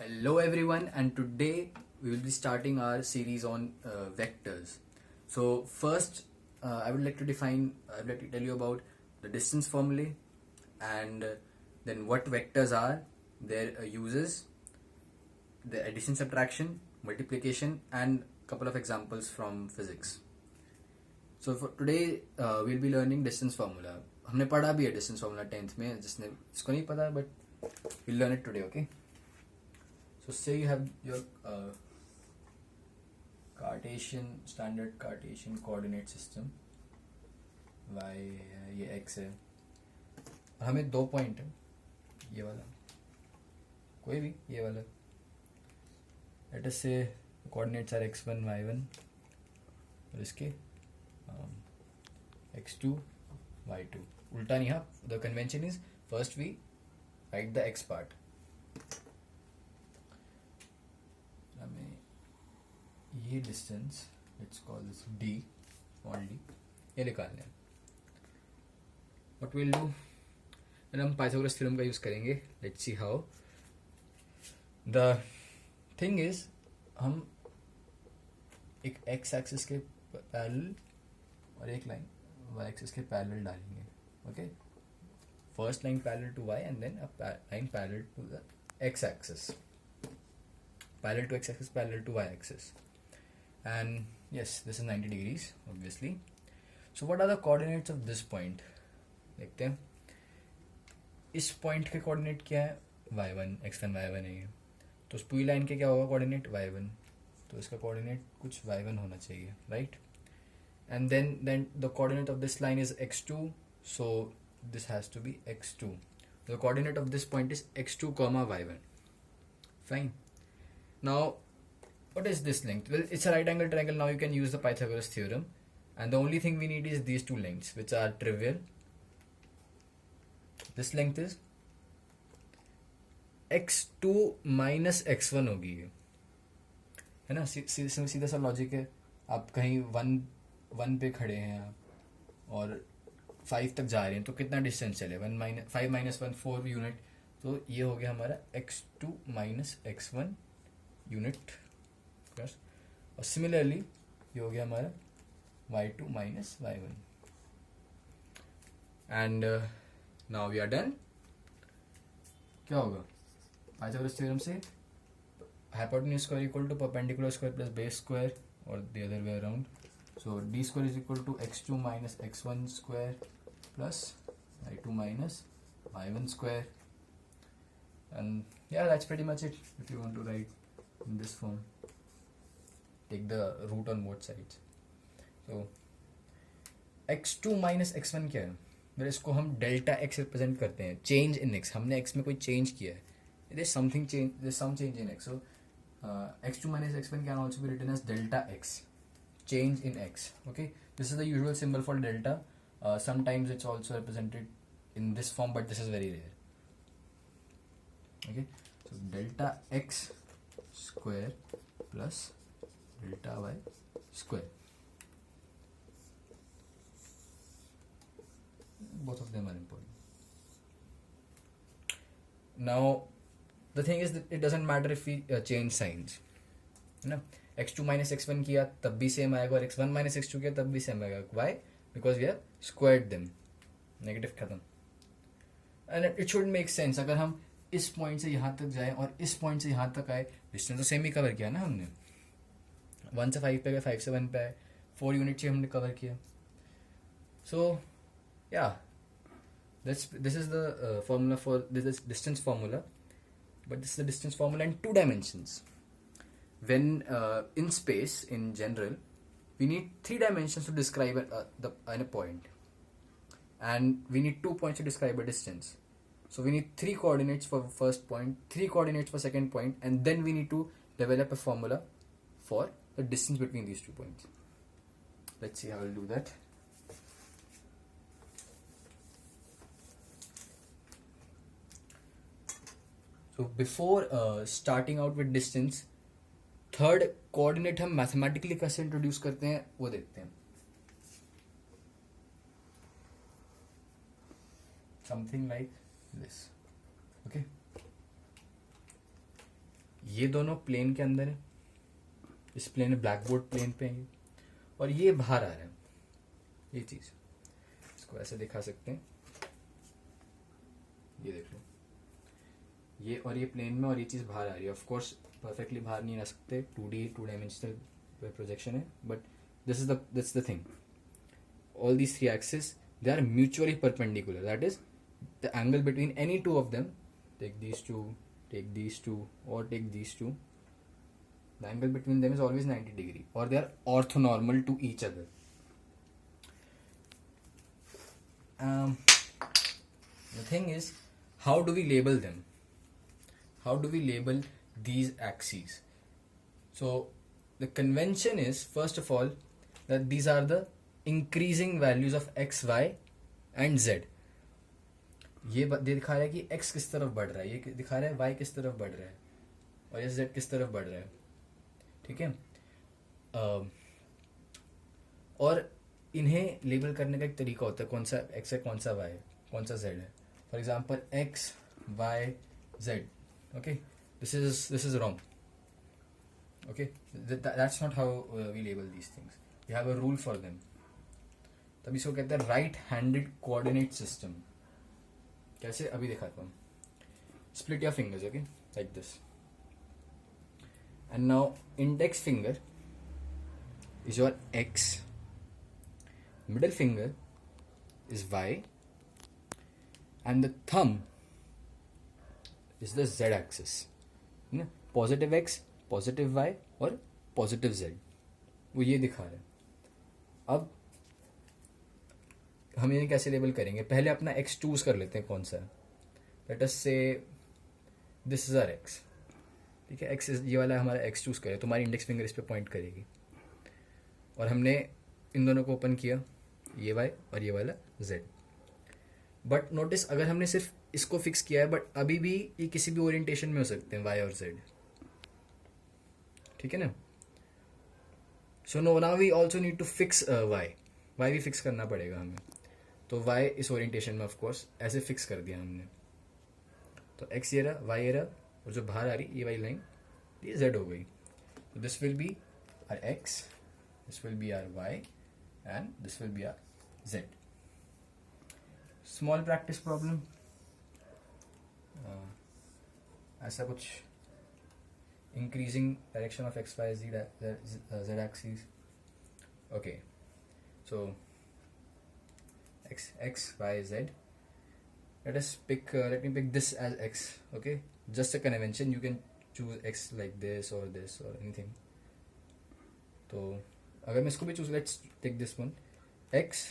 Hello everyone, and today we will be starting our series on vectors. So first, I would like to tell you about the distance formulae, and then what vectors are, their uses, the addition, subtraction, multiplication, and couple of examples from physics. So for today, we'll be learning distance formula. हमने पढ़ा भी है distance formula 10th में, जिसको नहीं पता, but we'll learn it today, okay? So say you have your standard Cartesian coordinate system. y ये x है और हमें दो पॉइंट है, ये वाला कोई भी, ये वाला लेट अस से कोऑर्डिनेट्स आर x1 y1 और इसके x2 y2. उल्टा नहीं, हाँ, the convention is first we write the x part. हमें ये distance, let's call this d, small d, ये निकालना है. व्हाट विल डू, फिर हम पाइथागोरस थ्योरम का यूज करेंगे. Let's see how. The thing is, हम एक x एक्सिस के पैरेलल और एक लाइन y एक्सिस के पैरेलल डालेंगे. Okay, first line parallel to y and then a line parallel to the x axis, parallel to x axis, parallel to y axis, and yes, this is 90 degrees obviously. So what are the coordinates of this point? देखते हैं. इस point के coordinate क्या है? y1, x1 y1 है ये. तो उस पूरी लाइन के क्या होगा कोऑर्डिनेट? y1. तो इसका कोऑर्डिनेट कुछ y1 होना चाहिए, right? And then the coordinate of this line is x2, so this has to be x2. The coordinate of this point is x2 comma y1. Fine. Now, what is this length? Well, it's a right angle triangle. Now you can use the Pythagoras theorem, and the only thing we need is these two lengths, which are trivial. This length is x2 minus x1 होगी, है ना? सीधा सा logic है. आप कहीं one पे खड़े हैं आप और 5 तक जा रहे हैं, तो कितना डिस्टेंस चले? 5 minus 1 4 यूनिट. तो ये हो गया हमारा x2 minus x1 यूनिट. और सिमिलरली ये हो गया हमारा y2 minus y1. And now we are done. क्या होगा पाइथागोरस थ्योरम से? Hypotenuse square equal to perpendicular square plus base square, और the other way around. So d square is equal to x2 minus x1 square plus y2 minus y1 square. And yeah, that's pretty much it. If you want to write in this form, take the root on both sides. So x2 minus x1 क्या है? फिर इसको हम delta x represent करते हैं. Change in x, हमने x में कोई चेंज किया है. There's some change in x. So x2 minus x1 can also be written as delta x, change in x. Okay, this is the usual symbol for delta. Sometimes it's also represented in this form, but this is very rare. Okay, so delta x square plus delta y square, both of them are important. Now the thing is that it doesn't matter if we change signs, है ना? x2 minus x1 किया तब भी same आएगा, और x1 minus x2 किया तब भी सेम आएगा. Why? Because we have squared them. Negative खत्म. And it should make sense. अगर हम इस पॉइंट से यहाँ तक जाए और इस पॉइंट से यहाँ तक आए, डिस्टेंस तो सेम ही कवर किया ना हमने. 1 से 5 पे गए, 5 से 1 पे आए, 4 यूनिट से हमने कवर किया. सो या this is the formula for this distance formula. But this is the distance formula in 2 dimensions. When in space in general, we need 3 dimensions to describe a point, and we need 2 points to describe a distance. So we need 3 coordinates for first point, 3 coordinates for second point, and then we need to develop a formula for the distance between these 2 points. Let's see how we'll do that. So before starting out with distance, third coordinate हम mathematically कैसे introduce करते हैं वो देखते हैं. Something like this. Okay, ये दोनों plane के अंदर है, इस प्लेन में ब्लैक बोर्ड प्लेन पे है, और ये बाहर आ रहा है, ये चीज इसको ऐसे दिखा सकते हैं, ये देख लो, ये और ये प्लेन में और ये चीज बाहर आ रही है. ऑफ कोर्स परफेक्टली बाहर नहीं आ सकते, 2D 2 डायमेंशनल प्रोजेक्शन है, but that's the thing. All these three axes, they are mutually perpendicular. That is, the angle between any two of them, take these two, or take these two, the angle between them is always 90 degree, or they are orthonormal to each other. The thing is, how do we label them? How do we label these axes? So the convention is, first of all, that these are the increasing values of x, y and z. ये दिखा रहा है कि x किस तरफ बढ़ रहा है, ये दिखा रहा है y किस तरफ बढ़ रहा है, और ये z किस तरफ बढ़ रहा है. ठीक है. और इन्हें लेबल करने का एक तरीका होता है, कौन सा x है, कौन सा y है, कौन सा z है. For example x, y, z. Okay, this is wrong. Okay, that's not how we label these things. We have a rule for them. तभी इसको कहते हैं राइट हैंडेड कोऑर्डिनेट सिस्टम. कैसे, अभी दिखाता हूँ. Split your fingers, okay, like this, and now index finger is your x, middle finger is y, and the thumb is the z axis. Positive x, positive y और positive z, वो ये दिखा रहा है. अब हम इन्हें कैसे लेबल करेंगे? पहले अपना x चूज कर लेते हैं कौन सा है. लेट अस से दिस इज आवर x. ठीक है, x ये वाला हमारा x चूज करे, तुम्हारी इंडेक्स फिंगर इस पे पॉइंट करेगी, और हमने इन दोनों को ओपन किया, ये y और ये वाला z. बट नोटिस, अगर हमने सिर्फ इसको फिक्स किया है, बट अभी भी ये किसी भी ओरिएंटेशन में हो सकते हैं y और z. ठीक है ना. So no now we also need to fix y भी फिक्स करना पड़ेगा हमें. तो y इस ओरिएंटेशन में ऑफ कोर्स ऐसे फिक्स कर दिया हमने. तो x ये रहा, y ये रहा, और जो बाहर आ रही ये वाली लाइन, ये z हो गई. तो this will be our x, this will be our y, and this will be our z. Small practice problem, ऐसा कुछ. increasing direction of x, y, z axis. Okay, so x, y, z. Let me pick this as x. Okay, just a convention, you can choose x like this or anything. तो अगर मैं इसको भी choose, let's take this one. x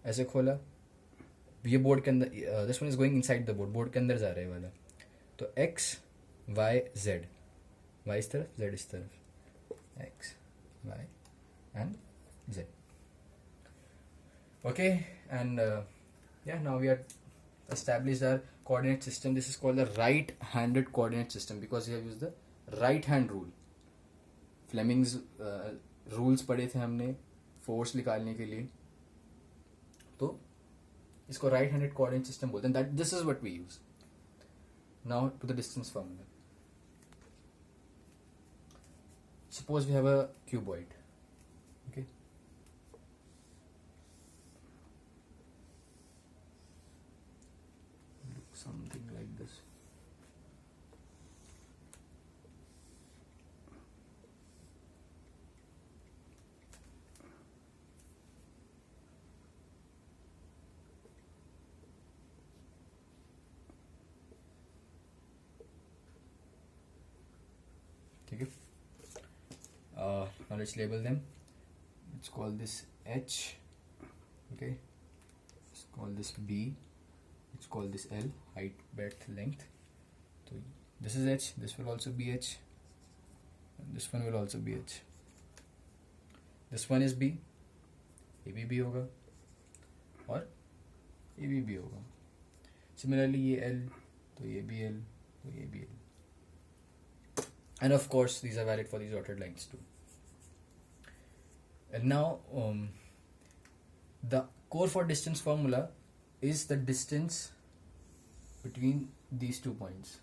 ऐसे खोला, ये board के अंदर, this one is going inside the board के अंदर जा रहा है वाला. तो x, y, z, y इस तरफ, z इस तरफ, x, y and z. Okay, and now we are established our coordinate system. This is called the right-handed coordinate system because we have used the right hand rule. Fleming's rules पढ़े थे हमने force निकालने के लिए, तो इसको right-handed coordinate system बोलते हैं. That this is what we use. Now to the distance formula. Suppose we have a cuboid. Okay. Look something like this. Okay. Now let's label them. Let's call this H. Okay. Let's call this B. Let's call this L, height, breadth, length. So this is H. This will also be H. And this one will also be H. This one is B. ये भी B होगा और ये भी होगा. Similarly ये L, तो ये भी L, तो ये भी L. And of course, these are valid for these dotted lines too. And now, the core for distance formula is the distance between these 2 points.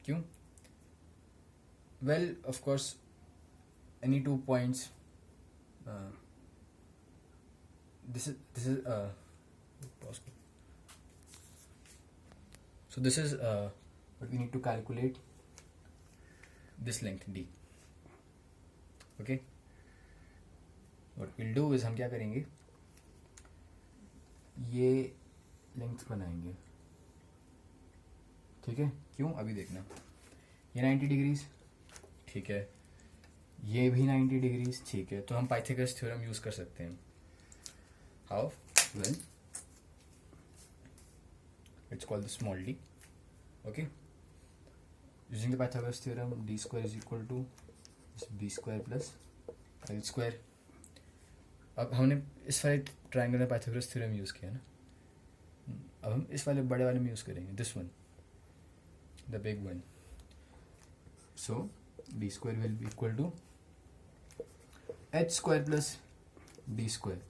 क्यों? Well of course any 2 points, this is so this is what we need to calculate this length d. Okay, what we'll do is हम क्या करेंगे, ये length बनाएंगे, ठीक है? क्यों? अभी देखना, ये 90 डिग्रीज, ठीक है, ये भी 90 डिग्रीज, ठीक है, तो हम पाइथागोरस थ्योरम यूज कर सकते हैं. How? Well, it's called the small d. Okay, using the Pythagoras theorem d square is equal to b square plus l square. अब हमने इस वाले ट्रायंगल में पाइथागोरस थ्योरम यूज किया ना, अब हम इस वाले बड़े वाले में यूज करेंगे, this one, the big one. So d square will be equal to h square plus d square.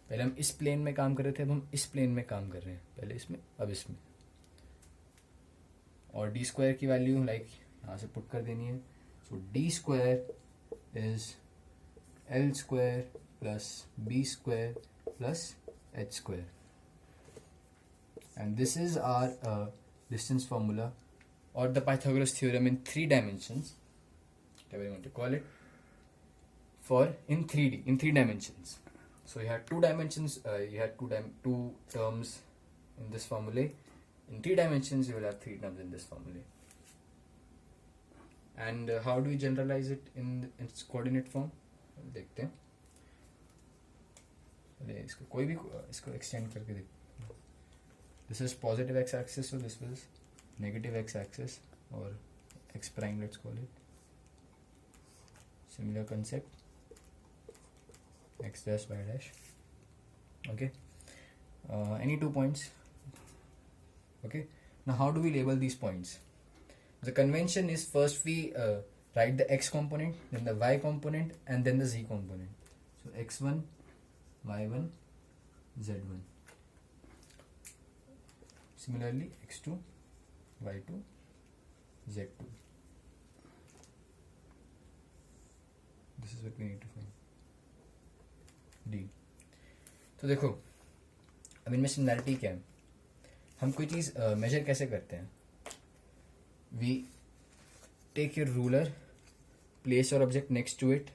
पहले हम इस प्लेन में काम कर रहे थे, अब हम इस प्लेन में काम कर रहे हैं, पहले इसमें अब इसमें. और डी स्क्वायर की वैल्यू लाइक यहाँ से पुट कर देनी है. So d square is l square plus b square plus h square. And this is our distance formula or the Pythagoras theorem in 3 dimensions, whatever you want to call it, for in 3D, in 3 dimensions. So you have 2 dimensions, you have two terms in this formula. In 3 dimensions, you will have 3 terms in this formula. And how do we generalize it in its coordinate form? देखते हैं. अरे इसको कोई भी इसको extend करके देखते. This is positive x-axis, so this was negative x-axis or x prime, let's call it. Similar concept, x dash y dash. Okay, any 2 points. Okay, now how do we label these points? The convention is first we write the x component, then the y component, and then the z component. So x1, y1, z1. Similarly x2, y2, z2. This is what we need to find. D. तो देखो, अब इनमें similarity क्या है? हम कोई चीज़ major कैसे करते हैं? We take your ruler, place your object next to it,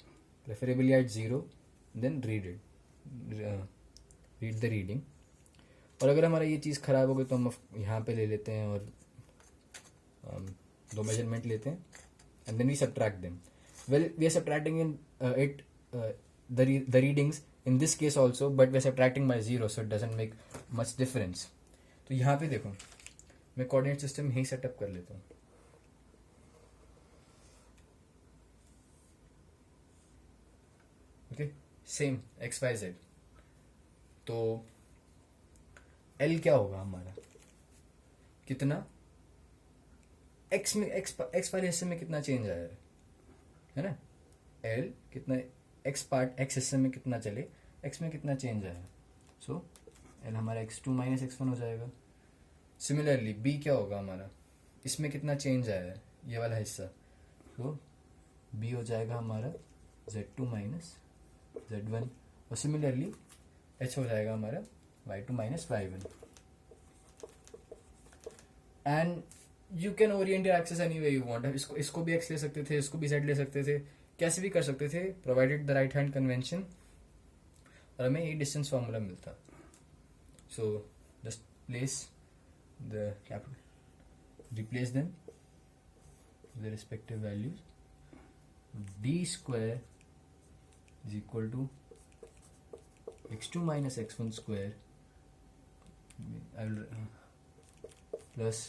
preferably at 0, then read it. Read the reading. और अगर हमारा ये चीज़ ख़राब हो गई तो हम यहाँ पे ले लेते हैं और 2 मेजरमेंट लेते हैं, and then we subtract them. Well, we are subtracting in it the readings in this case also, but we are subtracting by 0, so it doesn't make much difference. तो यहाँ पे देखो, मैं कोऑर्डिनेट सिस्टम यही setup कर लेता हूँ. Okay, same x y z. तो एल क्या होगा हमारा, कितना एक्स में, एक्स वाले हिस्से में कितना चेंज आया है ना? एल कितना, एक्स पार्ट एक्स हिस्से में कितना चले, एक्स में कितना चेंज आया. सो एल हमारा x2 माइनस x1 हो जाएगा. सिमिलरली बी क्या होगा हमारा, इसमें कितना चेंज आया है, ये वाला हिस्सा. सो बी हो जाएगा हमारा z2 माइनस z1. और सिमिलरली h हो जाएगा हमारा y2 minus y1. And you can orient your axes any way you want. इसको भी x ले सकते थे, इसको भी z ले सकते थे, कैसे भी कर सकते थे, provided the right hand convention, और हमें ये डिस्टेंस फार्मूला मिलता. So just place the capital, replace them the respective values. D square is equal to x2 minus x1 square, I will plus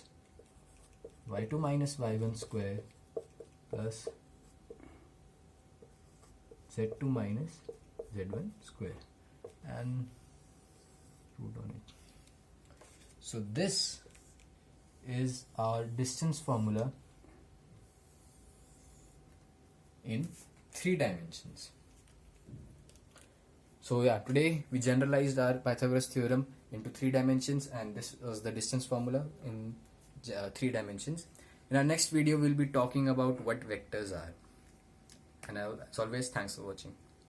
y2 minus y1 square plus z2 minus z1 square, and put on it. So this is our distance formula in 3 dimensions. So yeah, today we generalized our Pythagoras theorem into 3 dimensions, and this was the distance formula in three dimensions. In our next video, we'll be talking about what vectors are. And as always, thanks for watching.